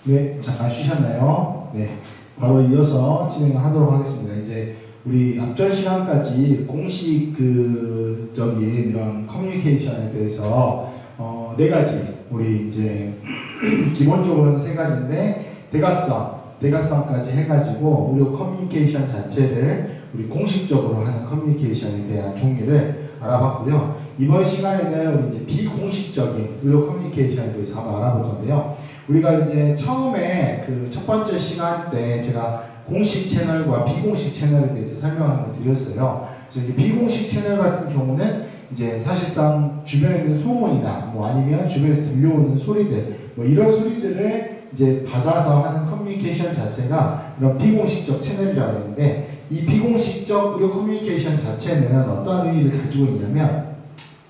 네, 잠깐 쉬셨나요? 네, 바로 이어서 진행하도록 하겠습니다. 이제 우리 앞전 시간까지 공식 적인 이런 커뮤니케이션에 대해서 네 가지 우리 이제 기본적으로는 세 가지인데 대각선까지 해가지고 우리 커뮤니케이션 자체를 우리 공식적으로 하는 커뮤니케이션에 대한 종류를 알아봤고요. 이번 시간에는 우리 이제 비공식적인 의료 커뮤니케이션에 대해서 한번 알아볼 건데요. 우리가 이제 처음에 그 첫 번째 시간 때 제가 공식 채널과 비공식 채널에 대해서 설명을 드렸어요. 그래서 비공식 채널 같은 경우는 이제 사실상 주변에 있는 소문이나 뭐 아니면 주변에서 들려오는 소리들 뭐 이런 소리들을 이제 받아서 하는 커뮤니케이션 자체가 이런 비공식적 채널이라고 하는데, 이 비공식적 의료 커뮤니케이션 자체는 어떤 의의를 가지고 있냐면,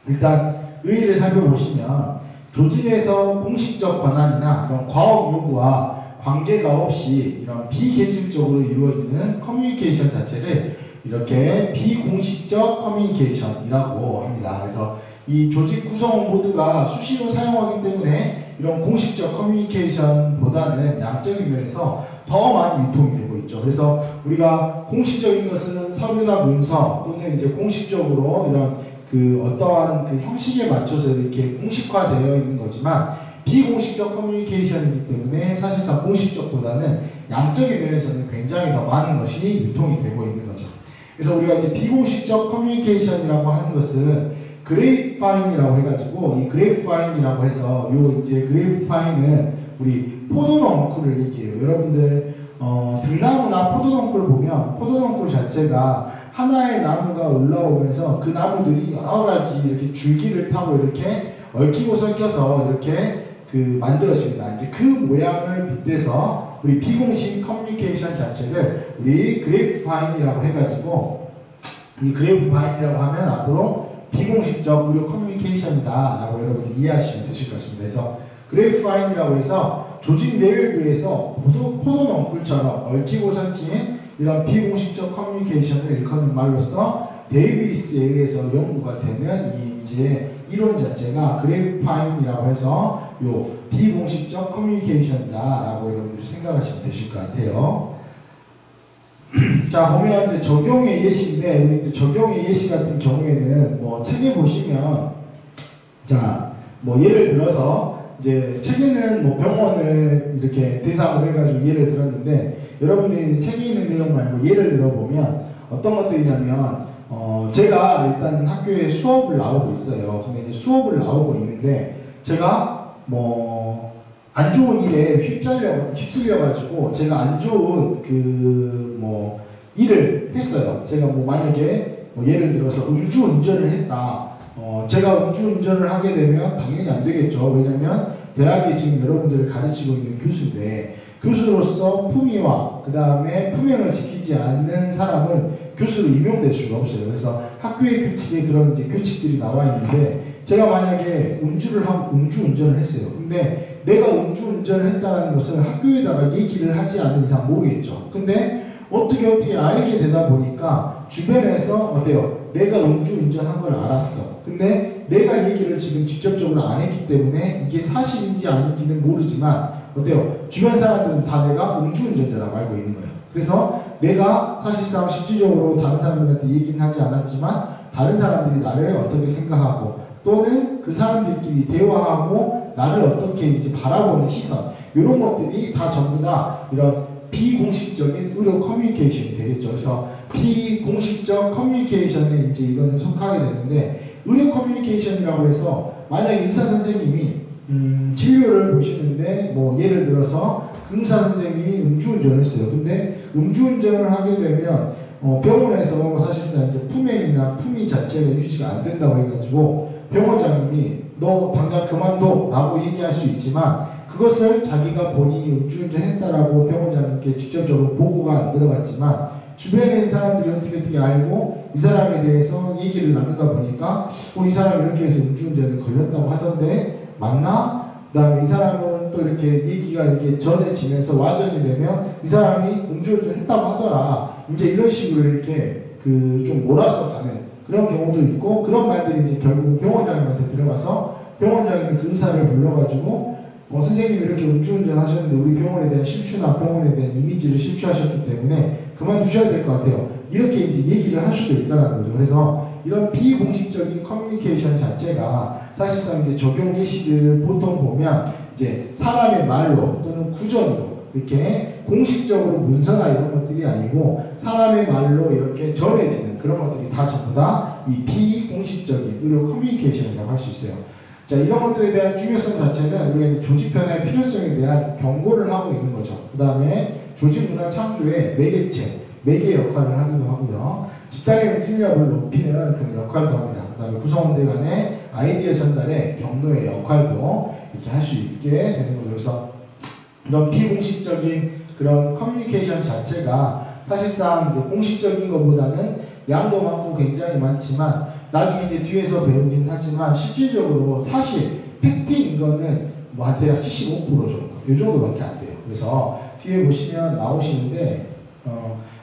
일단 의의를 살펴보시면 조직에서 공식적 권한이나 이런 과업 요구와 관계가 없이 이런 비계층적으로 이루어지는 커뮤니케이션 자체를 이렇게 비공식적 커뮤니케이션이라고 합니다. 그래서 이 조직 구성원 모두가 수시로 사용하기 때문에 이런 공식적 커뮤니케이션보다는 양적인 면에서 더 많이 유통이 되고 있죠. 그래서 우리가 공식적인 것은 서류나 문서 또는 이제 공식적으로 이런 어떠한 형식에 맞춰서 이렇게 공식화되어 있는 거지만, 비공식적 커뮤니케이션이기 때문에 사실상 공식적보다는 양적인 면에서는 굉장히 더 많은 것이 유통이 되고 있는 거죠. 그래서 우리가 이제 비공식적 커뮤니케이션이라고 하는 것은 그레이프파인이라고 해가지고, 이 그레이프파인이라고 해서 이제 그레이프파인은 우리 포도농쿨을 얘기해요. 여러분들 등나무나 포도농쿨을 보면 포도농쿨 자체가 하나의 나무가 올라오면서 그 나무들이 여러 가지 이렇게 줄기를 타고 이렇게 얽히고 설켜서 이렇게 만들어집니다. 이제 그 모양을 빗대서 우리 비공식 커뮤니케이션 자체를 우리 그레이프파인이라고 해가지고, 이 그레이프파인이라고 하면 앞으로 비공식적 의료 커뮤니케이션이다라고 여러분이 이해하시면 되실 것 같습니다. 그래서 그레이프파인이라고 해서 조직 내외부에서 포도농쿨처럼 얽히고 설킨 이런 비공식적 커뮤니케이션을 일컫는 말로써 데이비스에 의해서 연구가 되는 이 이제 이론 자체가 그레이프파인이라고 해서 요 비공식적 커뮤니케이션이다라고 여러분들이 생각하시면 되실 것 같아요. 자, 보면 이제 적용의 예시인데, 우리 적용의 예시 같은 경우에는 뭐 책에 보시면, 자, 뭐 예를 들어서 이제 책에는 뭐 병원을 이렇게 대상으로 해가지고 예를 들었는데, 여러분들이 책에 있는 내용 말고 예를 들어보면 어떤 것들이냐면, 제가 일단 학교에 수업을 나오고 있어요. 근데 이제 수업을 나오고 있는데 제가 뭐 안 좋은 일에 휩쓸려가지고 제가 안 좋은 뭐 일을 했어요. 제가 뭐 만약에 뭐 예를 들어서 음주운전을 했다. 제가 음주운전을 하게 되면 당연히 안 되겠죠. 왜냐면 대학에 지금 여러분들을 가르치고 있는 교수인데, 교수로서 품위와 그 다음에 품행을 지키지 않는 사람은 교수로 임용될 수가 없어요. 그래서 학교의 규칙에 그런 이제 규칙들이 나와 있는데, 제가 만약에 음주운전을 했어요. 근데 내가 음주운전을 했다는 것을 학교에다가 얘기를 하지 않는 이상 모르겠죠. 근데 어떻게 알게 되다 보니까 주변에서 어때요? 내가 음주운전한 걸 알았어. 근데 내가 얘기를 지금 직접적으로 안 했기 때문에 이게 사실인지 아닌지는 모르지만 어때요? 주변 사람들은 다 내가 음주운전자라고 알고 있는 거예요. 그래서 내가 사실상 실질적으로 다른 사람들한테 얘기는 하지 않았지만 다른 사람들이 나를 어떻게 생각하고 또는 그 사람들끼리 대화하고 나를 어떻게 이제 바라보는 시선, 이런 것들이 다 전부 다 이런 비공식적인 의료 커뮤니케이션이 되겠죠. 그래서 비공식적 커뮤니케이션에 이제 이거는 속하게 되는데, 의료 커뮤니케이션이라고 해서 만약에 의사 선생님이 진료를 보시는데 뭐 예를 들어서 그 의사 선생님이 음주운전을 했어요. 근데 음주운전을 하게 되면 병원에서 사실상 이제 품행이나 품위 자체가 유지가 안 된다고 해가지고 병원장님이 너 당장 그만둬 라고 얘기할 수 있지만, 그것을 자기가 본인이 음주운전 했다라고 병원장님께 직접적으로 보고가 안 들어갔지만 주변에 있는 사람들이 어떻게 알고 이 사람에 대해서 얘기를 나누다 보니까 이 사람이 이렇게 해서 음주운전에 걸렸다고 하던데 맞나? 그 다음에 이 사람은 또 이렇게 얘기가 이렇게 전해지면서 와전이 되면 이 사람이 음주운전 했다고 하더라. 이제 이런 식으로 이렇게 좀 몰아서 가는 그런 경우도 있고, 그런 말들이 이제 결국 병원장님한테 들어가서 병원장님이 그 의사를 불러가지고 선생님이 이렇게 음주운전 하셨는데 우리 병원에 대한 실추나 병원에 대한 이미지를 실추하셨기 때문에 그만두셔야 될 것 같아요. 이렇게 이제 얘기를 할 수도 있다는 거죠. 그래서 이런 비공식적인 커뮤니케이션 자체가 사실상 이제 적용 예시들 보통 보면 이제 사람의 말로 또는 구전으로 이렇게 공식적으로 문서나 이런 것들이 아니고 사람의 말로 이렇게 전해지는 그런 것들이 다 전부 다 이 비공식적인 의료 커뮤니케이션이라고 할 수 있어요. 자, 이런 것들에 대한 중요성 자체는 우리가 조직 변화의 필요성에 대한 경고를 하고 있는 거죠. 그 다음에 조직 문화 창조의 매개체, 매개 역할을 하기도 하고요. 집단의 응집력을 높이는 그런 역할도 합니다. 그 다음에 구성원들 간의 아이디어 전달의 경로의 역할도 이렇게 할 수 있게 되는 거죠. 그래서 이런 비공식적인 그런 커뮤니케이션 자체가 사실상 이제 공식적인 것보다는 양도 많고 굉장히 많지만 나중에 이제 뒤에서 배우긴 하지만 실질적으로 사실 팩트인 거는 뭐 한 대략 75% 정도 이 정도밖에 안 돼요. 그래서 뒤에 보시면 나오시는데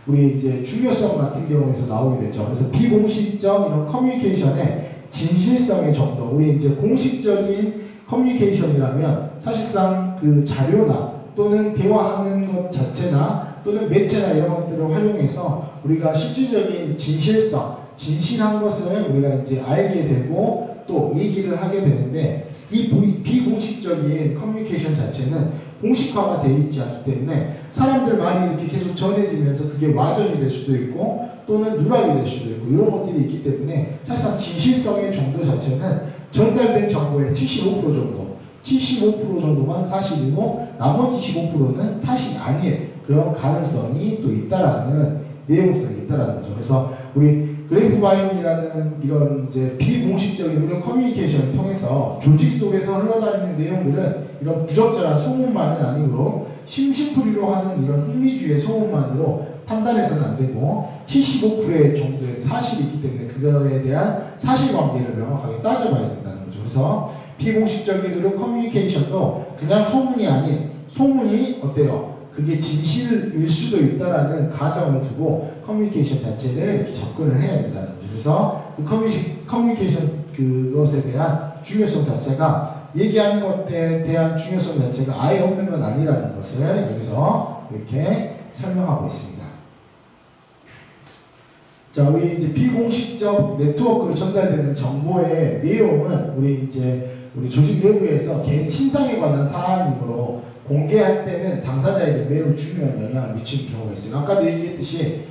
우리 이제 중요성 같은 경우에서 나오게 되죠. 그래서 비공식적 이런 커뮤니케이션의 진실성의 정도, 우리 이제 공식적인 커뮤니케이션이라면 사실상 그 자료나 또는 대화하는 것 자체나 또는 매체나 이런 것들을 활용해서 우리가 실질적인 진실성, 진실한 것을 우리가 이제 알게 되고 또 얘기를 하게 되는데 이 비공식적인 커뮤니케이션 자체는 공식화가 되어 있지 않기 때문에 사람들 말이 이렇게 계속 전해지면서 그게 와전이 될 수도 있고 또는 누락이 될 수도 있고 이런 것들이 있기 때문에 사실상 진실성의 정도 자체는 전달된 정보의 75% 정도 75% 정도만 사실이고 나머지 25%는 사실이 아니에요. 그런 가능성이 또 있다라는 내용성이 있다라는 거죠. 그래서 우리 그레이프바인이라는 이런 이제 비공식적인 의료 커뮤니케이션을 통해서 조직 속에서 흘러다니는 내용들은 이런 부적절한 소문만은 아니므로 심심풀이로 하는 이런 흥미주의의 소문만으로 판단해서는 안 되고 75%의 정도의 사실이 있기 때문에 그거에 대한 사실관계를 명확하게 따져봐야 된다는 거죠. 그래서 비공식적인 의료 커뮤니케이션도 그냥 소문이 아닌 소문이 어때요? 그게 진실일 수도 있다라는 가정을 두고 커뮤니케이션 자체를 이렇게 접근을 해야 된다는 거죠. 그래서 그 커뮤니케이션 그것에 대한 중요성 자체가 얘기하는 것에 대한 중요성 자체가 아예 없는 건 아니라는 것을 여기서 이렇게 설명하고 있습니다. 자, 우리 이제 비공식적 네트워크로 전달되는 정보의 내용은 우리 조직 내부에서 개인 신상에 관한 사안이므로 공개할 때는 당사자에게 매우 중요한 영향을 미치는 경우가 있어요. 아까도 얘기했듯이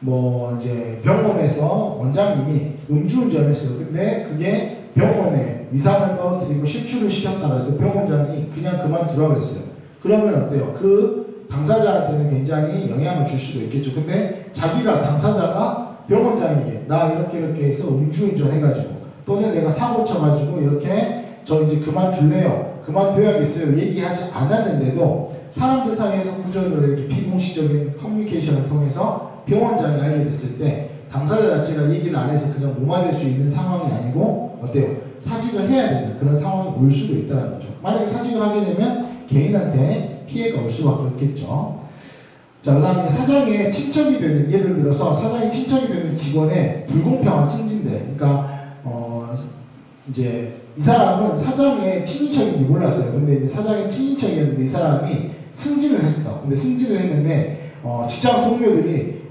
뭐 이제 병원에서 원장님이 음주운전을 했어요. 근데 그게 병원에 위상을 떨어뜨리고 실추를 시켰다 그래서 병원장이 그냥 그만두라 그랬어요. 그러면 어때요? 그 당사자한테는 굉장히 영향을 줄 수도 있겠죠. 근데 자기가 당사자가 병원장에게 나 이렇게 해서 음주운전 해가지고 또는 내가 사고 쳐가지고 이렇게 저 이제 그만둘래요. 그만둬야겠어요. 얘기하지 않았는데도 사람들 사이에서 구조를 이렇게 비공식적인 커뮤니케이션을 통해서 병원장이 알게 됐을 때 당사자 자체가 얘기를 안 해서 그냥 무마될 수 있는 상황이 아니고 어때요? 사직을 해야 되는 그런 상황이 올 수도 있다는 거죠. 만약에 사직을 하게 되면 개인한테 피해가 올 수밖에 없겠죠. 자, 그 다음에 사장의 친척이 되는, 예를 들어서 사장의 친척이 되는 직원의 불공평한 승진들. 그러니까 이제 이 사람은 사장의 친인척인지 몰랐어요. 근데 이제 사장의 친인척이었는데 이 사람이 승진을 했어. 근데 승진을 했는데 직장 동료들이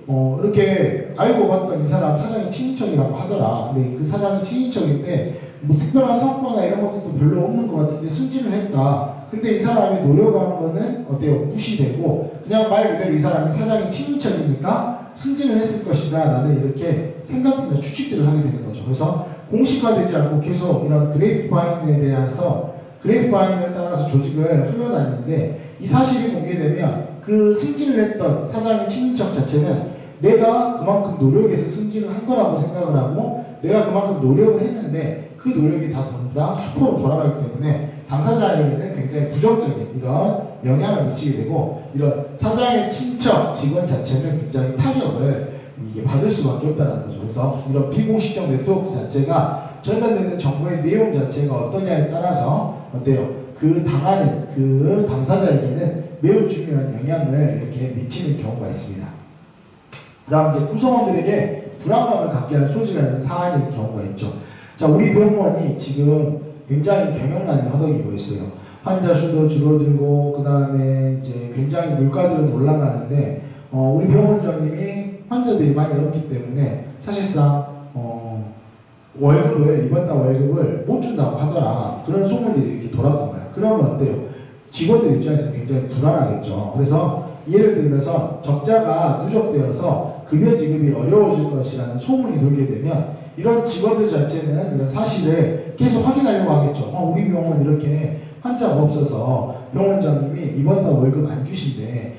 이렇게 알고 봤던 이 사람 사장이 친인척이라고 하더라. 근데 그 사장이 친인척인데 뭐 특별한 성과나 이런 것도 별로 없는 것 같은데 승진을 했다. 근데 이 사람이 노력한 거는 어때요? 무시되고 그냥 말 그대로 이 사람이 사장이 친인척이니까 승진을 했을 것이다 라는 이렇게 생각이나 추측들을 하게 되는 거죠. 그래서 공식화되지 않고 계속 이런 그레이프바인에 대해서 그레이프바인을 따라서 조직을 흘러다니는데 이 사실이 공개되면 그 승진을 했던 사장의 친인척 자체는 내가 그만큼 노력해서 승진을 한 거라고 생각을 하고 내가 그만큼 노력을 했는데 그 노력이 다 전부 다 수포로 돌아가기 때문에 당사자에게는 굉장히 부정적인 이런 영향을 미치게 되고 이런 사장의 친척 직원 자체는 굉장히 타격을 이게 받을 수밖에 없다는 거죠. 그래서 이런 비공식적 네트워크 자체가 전달되는 정보의 내용 자체가 어떠냐에 따라서 어때요? 그 당하는 그 당사자에게는 매우 중요한 영향을 이렇게 미치는 경우가 있습니다. 그다음 이제 구성원들에게 불안감을 갖게 하는 소지가 있는 사안일 경우가 있죠. 자, 우리 병원이 지금 굉장히 경영난이 허덕이고 있어요. 환자 수도 줄어들고 그 다음에 이제 굉장히 물가들은 올라가는데 우리 병원장님이 환자들이 많이 없기 때문에 사실상 월급을 이번 달 월급을 못 준다고 하더라 그런 소문들이 이렇게 돌았던 거야. 그러면 어때요? 직원들 입장에서 굉장히 불안하겠죠. 그래서 예를 들면서 적자가 누적되어서 급여 지급이 어려워질 것이라는 소문이 돌게 되면 이런 직원들 자체는 이런 사실을 계속 확인하려고 하겠죠. 우리 병원 이렇게 환자가 없어서 병원장님이 이번 달 월급 안 주신대.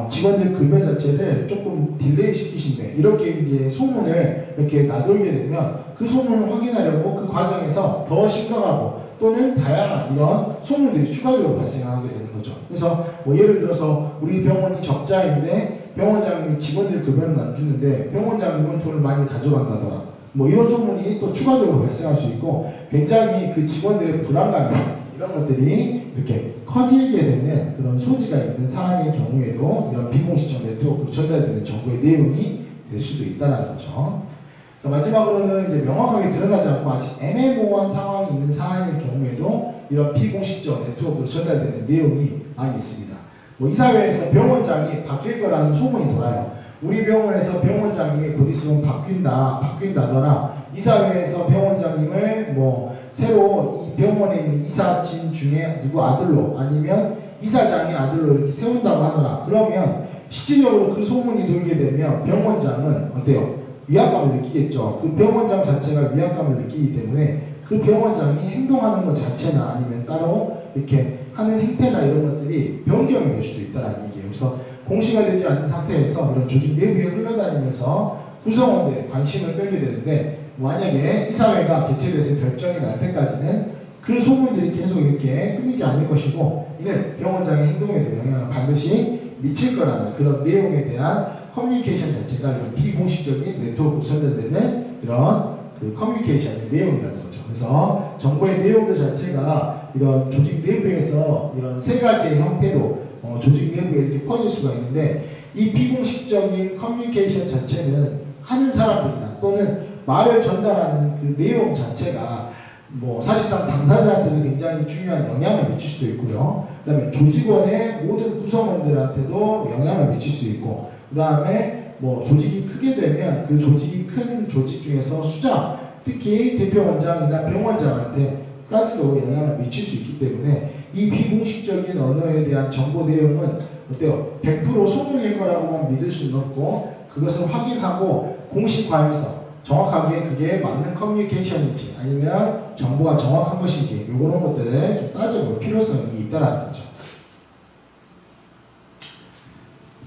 직원들 급여 자체를 조금 딜레이 시키신대. 이렇게 이제 소문을 이렇게 나돌게 되면 그 소문을 확인하려고 그 과정에서 더 심각하고 또는 다양한 이런 소문들이 추가적으로 발생하게 되는 거죠. 그래서 뭐 예를 들어서 우리 병원이 적자인데 병원장님이 직원들 급여는 안 주는데 병원장님은 돈을 많이 가져간다더라. 뭐 이런 소문이 또 추가적으로 발생할 수 있고 굉장히 그 직원들의 불안감 이런 것들이 이렇게 커지게 되는 그런 소지가 있는 사안의 경우에도 이런 비공식적 네트워크로 전달되는 정보의 내용이 될 수도 있다는 거죠. 자, 마지막으로는 이제 명확하게 드러나지 않고 아직 애매모호한 상황이 있는 사안의 경우에도 이런 비공식적 네트워크로 전달되는 내용이 많이 있습니다. 뭐 이 사회에서 병원장이 바뀔 거라는 소문이 돌아요. 우리 병원에서 병원장님이 곧 있으면 바뀐다더라. 이 사회에서 병원장님을 뭐 새로 이 병원에 있는 이사진 중에 누구 아들로 아니면 이사장의 아들로 이렇게 세운다고 하더라. 그러면 실질적으로 그 소문이 돌게 되면 병원장은 어때요? 위압감을 느끼겠죠. 그 병원장 자체가 위압감을 느끼기 때문에 그 병원장이 행동하는 것 자체나 아니면 따로 이렇게 하는 행태나 이런 것들이 변경이 될 수도 있다는 얘기예요. 그래서 공시가 되지 않는 상태에서 이런 조직 내부에 흘러다니면서 구성원들의 관심을 끌게 되는데 만약에 이 사회가 개최돼서 결정이 날 때까지는 그 소문들이 계속 이렇게 끊이지 않을 것이고 이는 병원장의 행동에도 영향을 반드시 미칠 거라는 그런 내용에 대한 커뮤니케이션 자체가 이런 비공식적인 네트워크로 전달되는 이런 그 커뮤니케이션의 내용이라는 거죠. 그래서 정보의 내용들 자체가 이런 조직 내부에서 이런 세 가지의 형태로 조직 내부에 이렇게 퍼질 수가 있는데 이 비공식적인 커뮤니케이션 자체는 하는 사람들이나 또는 말을 전달하는 그 내용 자체가 뭐 사실상 당사자한테도 굉장히 중요한 영향을 미칠 수도 있고요. 그 다음에 조직원의 모든 구성원들한테도 영향을 미칠 수 있고 그 다음에 뭐 조직이 크게 되면 그 조직이 큰 조직 중에서 수장, 특히 대표원장이나 병원장한테까지도 영향을 미칠 수 있기 때문에 이 비공식적인 언어에 대한 정보 내용은 어때요? 100% 소문일 거라고만 믿을 수는 없고 그것을 확인하고 공식화해서 정확하게 그게 맞는 커뮤니케이션인지 아니면 정보가 정확한 것인지 이런 것들을 좀 따져볼 필요성이 있다는 거죠.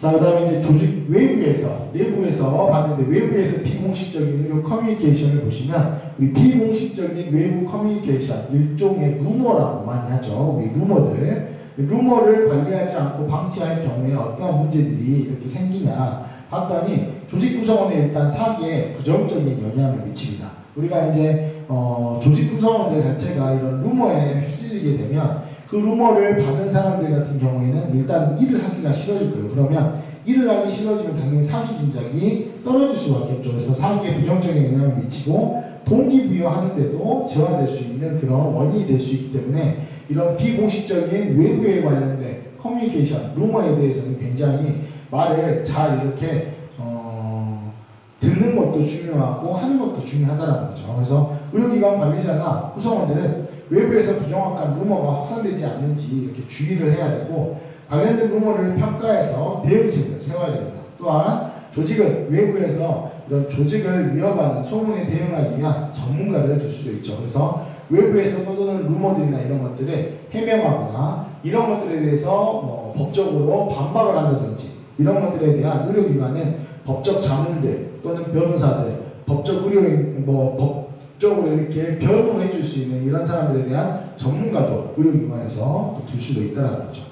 자, 그 다음에 이제 조직 외부에서, 내부에서 봤는데 외부에서 비공식적인 이 커뮤니케이션을 보시면 우리 비공식적인 외부 커뮤니케이션, 일종의 루머라고 많이 하죠. 우리 루머를 관리하지 않고 방치할 경우에 어떤 문제들이 이렇게 생기냐 봤더니 조직 구성원의 일단 사기에 부정적인 영향을 미칩니다. 우리가 이제 조직 구성원들 자체가 이런 루머에 휩쓸리게 되면 그 루머를 받은 사람들 같은 경우에는 일단 일을 하기가 싫어질 거예요. 그러면 일을 하기 싫어지면 당연히 사기 진작이 떨어질 수밖에 없죠. 그래서 사기에 부정적인 영향을 미치고 동기부여하는데도 저하될 수 있는 그런 원인이 될 수 있기 때문에 이런 비공식적인 외부에 관련된 커뮤니케이션, 루머에 대해서는 굉장히 말을 잘 이렇게 듣는 것도 중요하고 하는 것도 중요하다는 거죠. 그래서 의료기관 관리자나 구성원들은 외부에서 부정확한 루머가 확산되지 않는지 이렇게 주의를 해야 되고 관련된 루머를 평가해서 대응책을 세워야 됩니다. 또한 조직은 외부에서 이런 조직을 위협하는 소문에 대응하기 위한 전문가를 둘 수도 있죠. 그래서 외부에서 떠도는 루머들이나 이런 것들을 해명하거나 이런 것들에 대해서 법적으로 반박을 한다든지 이런 것들에 대한 의료기관은 법적 자문들 또는 변호사들, 법적 의료인, 법적으로 이렇게 변호해 줄 수 있는 이런 사람들에 대한 전문가도 의료기관에서 둘 수도 있다는 거죠.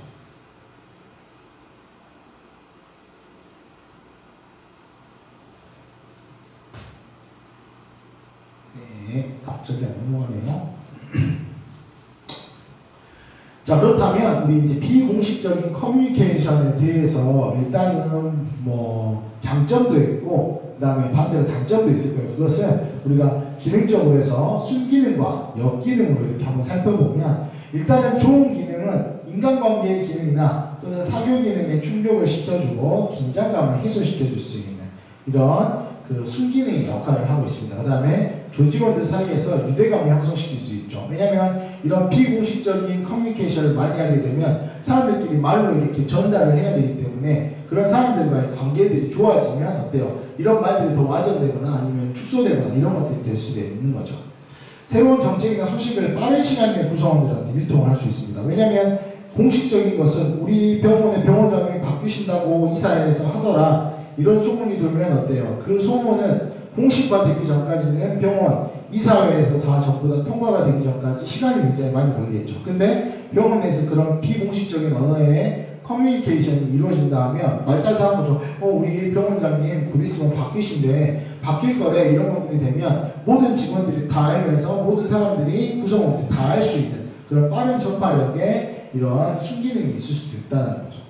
네, 갑자기 안 넘어가네요. 자, 그렇다면 우리 이제 비공식적인 커뮤니케이션에 대해서 일단은 뭐 장점도 있고 그 다음에 반대로 단점도 있을 거예요. 그것은 우리가 기능적으로 해서 순기능과 역기능으로 이렇게 한번 살펴보면 일단은 좋은 기능은 기능은 인간관계의 기능이나 또는 사교 기능에 충족을 시켜주고 긴장감을 해소시켜줄 수 있는 이런 그 순기능의 역할을 하고 있습니다. 그 다음에 조직원들 사이에서 유대감을 형성시킬 수 있죠. 왜냐하면 이런 비공식적인 커뮤니케이션을 많이 하게 되면 사람들끼리 말로 이렇게 전달을 해야 되기 때문에 그런 사람들과의 관계들이 좋아지면 어때요? 이런 말들이 더 와전되거나 아니면 축소되거나 이런 것들이 될 수도 있는 거죠. 새로운 정책이나 소식을 빠른 시간 내에 구성원들한테 유통을 할 수 있습니다. 왜냐하면 공식적인 것은 우리 병원의 병원장이 바뀌신다고 이사회에서 하더라 이런 소문이 돌면 어때요? 그 소문은 공식화되기 전까지는 병원, 이사회에서 다 전부 다 통과가 되기 전까지 시간이 굉장히 많이 걸리겠죠. 근데 병원에서 그런 비공식적인 언어의 커뮤니케이션이 이루어진다 하면 말 따서 한 거죠. 우리 병원장님 곧 있으면 바뀌신데 바뀔 거래 이런 것들이 되면 모든 직원들이 다 알면서 모든 사람들이 구성원들이 다 알 수 있는 그런 빠른 전파력의 이러한 순기능이 있을 수도 있다는 거죠.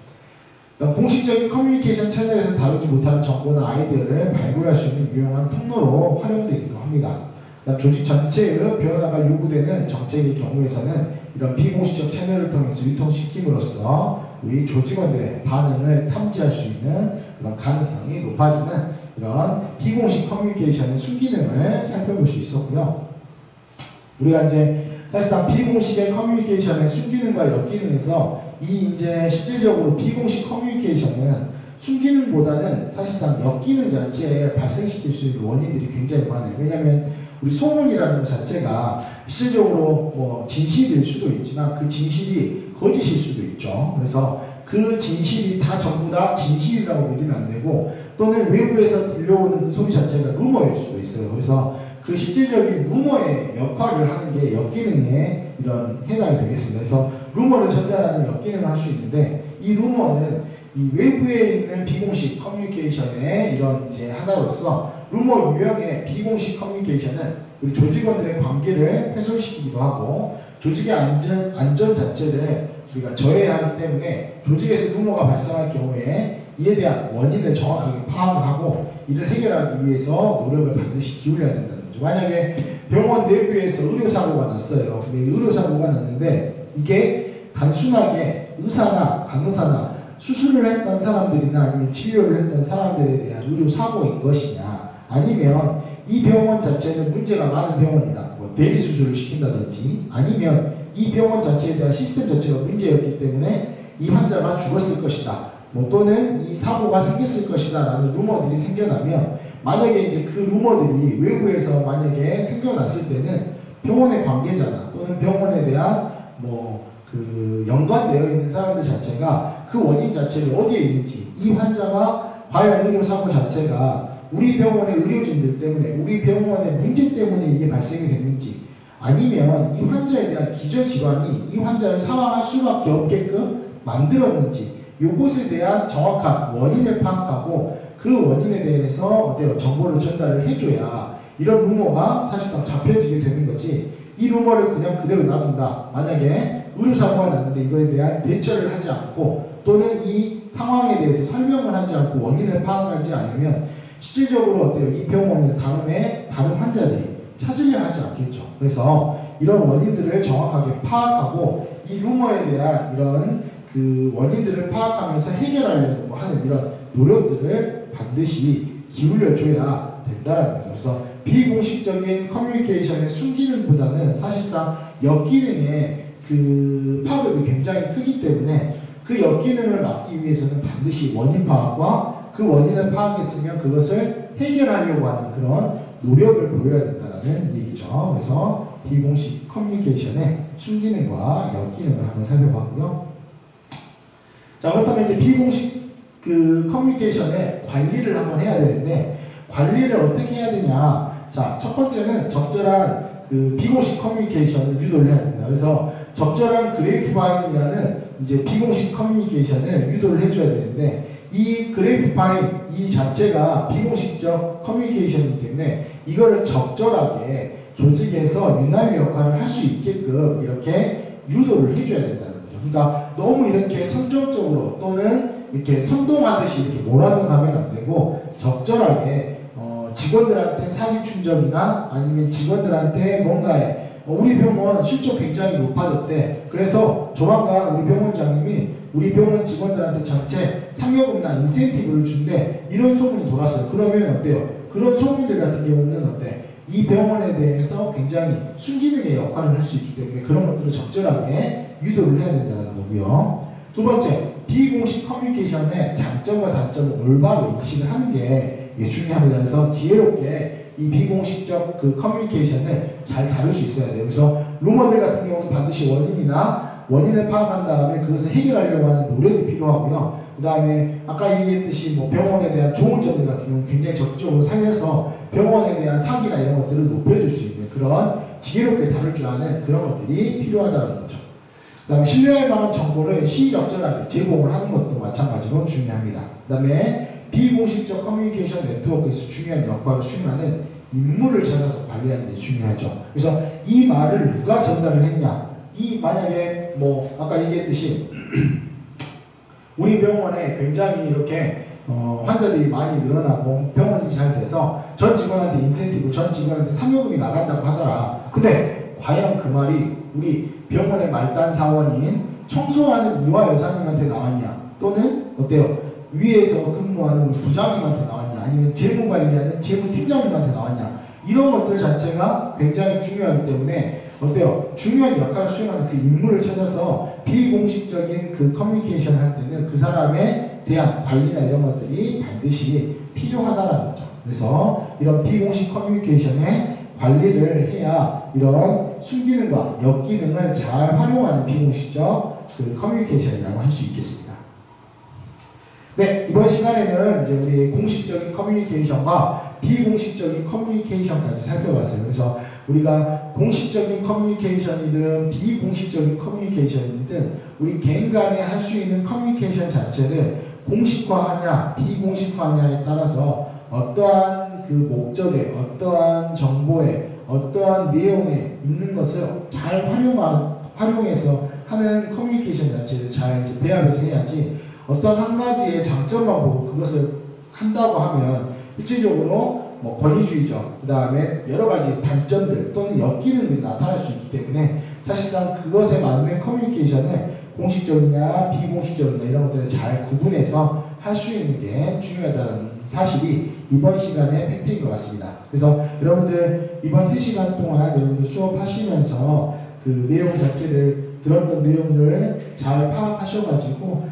그러니까 공식적인 커뮤니케이션 채널에서 다루지 못하는 정보나 아이디어를 발굴할 수 있는 유용한 통로로 활용되기도 합니다. 조직 전체의 변화가 요구되는 정책의 경우에서는 이런 비공식적 채널을 통해서 유통시킴으로써 우리 조직원들의 반응을 탐지할 수 있는 그런 가능성이 높아지는 이런 비공식 커뮤니케이션의 순기능을 살펴볼 수 있었고요. 우리가 이제 사실상 비공식의 커뮤니케이션의 순기능과 역기능에서 이 이제 실질적으로 비공식 커뮤니케이션은 순기능보다는 사실상 역기능 자체에 발생시킬 수 있는 원인들이 굉장히 많아요. 왜냐하면 우리 소문이라는 것 자체가 실질적으로 뭐 진실일 수도 있지만 그 진실이 거짓일 수도 있죠. 그래서 그 진실이 다 전부 다 진실이라고 믿으면 안 되고 또는 외부에서 들려오는 그 소리 자체가 루머일 수도 있어요. 그래서 그 실질적인 루머의 역할을 하는 게 역기능에 이런 해당이 되겠습니다. 그래서 루머를 전달하는 역기능을 할 수 있는데 이 루머는 이 외부에 있는 비공식 커뮤니케이션의 이런 이제 하나로서 루머 유형의 비공식 커뮤니케이션은 우리 조직원들의 관계를 훼손시키기도 하고 조직의 안전 자체를 우리가 저해하기 때문에 조직에서 루머가 발생할 경우에 이에 대한 원인을 정확하게 파악을 하고 이를 해결하기 위해서 노력을 반드시 기울여야 된다는 거죠. 만약에 병원 내부에서 의료사고가 났어요. 근데 의료사고가 났는데 이게 단순하게 의사나 간호사나 수술을 했던 사람들이나 아니면 치료를 했던 사람들에 대한 의료사고인 것이냐 아니면 이 병원 자체는 문제가 많은 병원이다. 뭐 대리수술을 시킨다든지 아니면 이 병원 자체에 대한 시스템 자체가 문제였기 때문에 이 환자가 죽었을 것이다. 뭐 또는 이 사고가 생겼을 것이다 라는 루머들이 생겨나면 만약에 이제 그 루머들이 외부에서 만약에 생겨났을 때는 병원의 관계자나 또는 병원에 대한 뭐 그 연관되어 있는 사람들 자체가 그 원인 자체를 어디에 있는지 이 환자가 과연 의료사고 자체가 우리 병원의 의료진들 때문에 우리 병원의 문제 때문에 이게 발생이 됐는지 아니면 이 환자에 대한 기저질환이 이 환자를 사망할 수밖에 없게끔 만들었는지 이것에 대한 정확한 원인을 파악하고 그 원인에 대해서 어때요? 정보를 전달을 해줘야 이런 루머가 사실상 잡혀지게 되는 거지 이 루머를 그냥 그대로 놔둔다. 만약에 의료사고가 났는데 이거에 대한 대처를 하지 않고 또는 이 상황에 대해서 설명을 하지 않고 원인을 파악하지 않으면 실질적으로 어때요? 이 병원을 다음에 다른 환자들이 찾으려 하지 않겠죠. 그래서 이런 원인들을 정확하게 파악하고 이 루머에 대한 이런 그 원인들을 파악하면서 해결하려고 하는 이런 노력들을 반드시 기울여줘야 된다는 거죠. 그래서 비공식적인 커뮤니케이션의 순기능보다는 사실상 역기능의 그 파급이 굉장히 크기 때문에 그 역기능을 막기 위해서는 반드시 원인 파악과 그 원인을 파악했으면 그것을 해결하려고 하는 그런 노력을 보여야 된다는 얘기죠. 그래서 비공식 커뮤니케이션의 순기능과 역기능을 한번 살펴봤고요. 자, 그렇다면 이제 비공식 그 커뮤니케이션의 관리를 한번 해야 되는데 관리를 어떻게 해야 되냐? 자, 첫 번째는 적절한 그 비공식 커뮤니케이션을 유도를 해야 됩니다. 그래서 적절한 그레이프바인이라는 이제 비공식 커뮤니케이션을 유도를 해줘야 되는데 이 그레이프바인 이 자체가 비공식적 커뮤니케이션이기 때문에 이거를 적절하게 조직에서 윤활유 역할을 할 수 있게끔 이렇게 유도를 해줘야 된다는 거죠. 그러니까 너무 이렇게 선정적으로 또는 이렇게 선동하듯이 이렇게 몰아서 가면 안 되고 적절하게 직원들한테 사기 충족이나 아니면 직원들한테 뭔가의 우리 병원 실적 굉장히 높아졌대. 그래서 조만간 우리 병원장님이 우리 병원 직원들한테 전체 상여금이나 인센티브를 준대. 이런 소문이 돌았어요. 그러면 어때요? 그런 소문들 같은 경우는 어때? 이 병원에 대해서 굉장히 순기능의 역할을 할 수 있기 때문에 그런 것들을 적절하게 유도를 해야 된다는 거고요. 두 번째, 비공식 커뮤니케이션의 장점과 단점을 올바로 인식을 하는 게 중요합니다. 그래서 지혜롭게 이 비공식적 그 커뮤니케이션을 잘 다룰 수 있어야 돼요. 그래서 루머들 같은 경우는 반드시 원인을 파악한 다음에 그것을 해결하려고 하는 노력이 필요하고요. 그 다음에 아까 얘기했듯이 뭐 병원에 대한 좋은 점들 같은 경우는 굉장히 적극적으로 살려서 병원에 대한 사기나 이런 것들을 높여줄 수 있는 그런 지혜롭게 다룰 줄 아는 그런 것들이 필요하다는 거죠. 그 다음에 신뢰할 만한 정보를 시적절하게 제공을 하는 것도 마찬가지로 중요합니다. 그 다음에 비공식적 커뮤니케이션 네트워크에서 중요한 역할을 수행하는 인물을 찾아서 관리하는 게 중요하죠. 그래서 이 말을 누가 전달을 했냐, 만약에 뭐 아까 얘기했듯이 우리 병원에 굉장히 이렇게 환자들이 많이 늘어나고 병원이 잘 돼서 전 직원한테 인센티브, 전 직원한테 상여금이 나간다고 하더라. 근데 과연 그 말이 우리 병원의 말단 사원인 청소하는 이화 여사님한테 나왔냐, 또는 어때요? 위에서 근무하는 부장님한테 나왔냐, 아니면 재무관리하는 재무팀장님한테 나왔냐, 이런 것들 자체가 굉장히 중요하기 때문에 어때요? 중요한 역할을 수행하는 그 인물을 찾아서 비공식적인 그 커뮤니케이션을 할 때는 그 사람에 대한 관리나 이런 것들이 반드시 필요하다는 거죠. 그래서 이런 비공식 커뮤니케이션의 관리를 해야 이런 순기능과 역기능을 잘 활용하는 비공식적 그 커뮤니케이션이라고 할 수 있겠습니다. 네, 이번 시간에는 이제 우리 공식적인 커뮤니케이션과 비공식적인 커뮤니케이션까지 살펴봤어요. 그래서 우리가 공식적인 커뮤니케이션이든 비공식적인 커뮤니케이션이든 우리 개인 간에 할 수 있는 커뮤니케이션 자체를 공식화하냐 비공식화하냐에 따라서 어떠한 그 목적에, 어떠한 정보에, 어떠한 내용에 있는 것을 잘 활용해서 하는 커뮤니케이션 자체를 잘 이제 배합해서 해야지, 어떤 한 가지의 장점만 보고 그것을 한다고 하면 실질적으로 뭐 권위주의적, 그 다음에 여러 가지 단점들 또는 역기능들이 나타날 수 있기 때문에 사실상 그것에 맞는 커뮤니케이션을 공식적이냐 비공식적이냐 이런 것들을 잘 구분해서 할 수 있는 게 중요하다는 사실이 이번 시간의 팩트인 것 같습니다. 그래서 여러분들 이번 3시간 동안 여러분들 수업하시면서 그 내용 자체를 들었던 내용을 잘 파악하셔가지고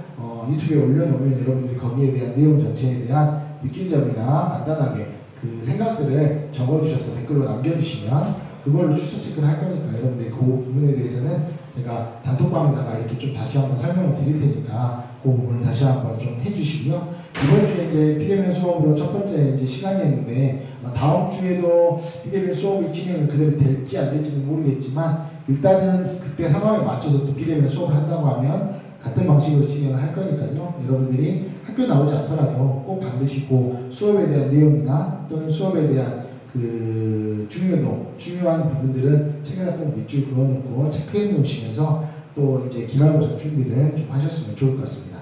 유튜브에 올려놓으면 여러분들이 거기에 대한 내용 자체에 대한 느낀 점이나 간단하게 그 생각들을 적어주셔서 댓글로 남겨주시면 그걸로 출석 체크를 할 거니까 여러분들이 그 부분에 대해서는 제가 단톡방에다가 이렇게 좀 다시 한번 설명을 드릴 테니까 그 부분을 다시 한번 좀 해주시고요. 이번 주에 이제 비대면 수업으로 첫 번째 이제 시간이었는데 다음 주에도 비대면 수업이 진행이 그대로 될지 안 될지는 모르겠지만 일단은 그때 상황에 맞춰서 또 비대면 수업을 한다고 하면 같은 방식으로 진행을 할 거니까요. 여러분들이 학교 나오지 않더라도 꼭 반드시 그 수업에 대한 내용이나 또는 수업에 대한 그 중요한 부분들은 책에다 꼭 밑줄 그어놓고 체크해 놓으시면서 또 이제 기말고사 준비를 좀 하셨으면 좋을 것 같습니다.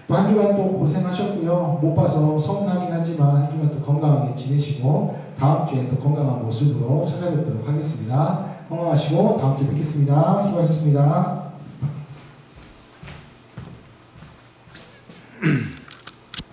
또 한 주간 또 고생하셨고요. 못 봐서 서운하긴 하지만 한 주간 또 건강하게 지내시고 다음 주에 또 건강한 모습으로 찾아뵙도록 하겠습니다. 건강하시고 다음 주에 뵙겠습니다. 수고하셨습니다.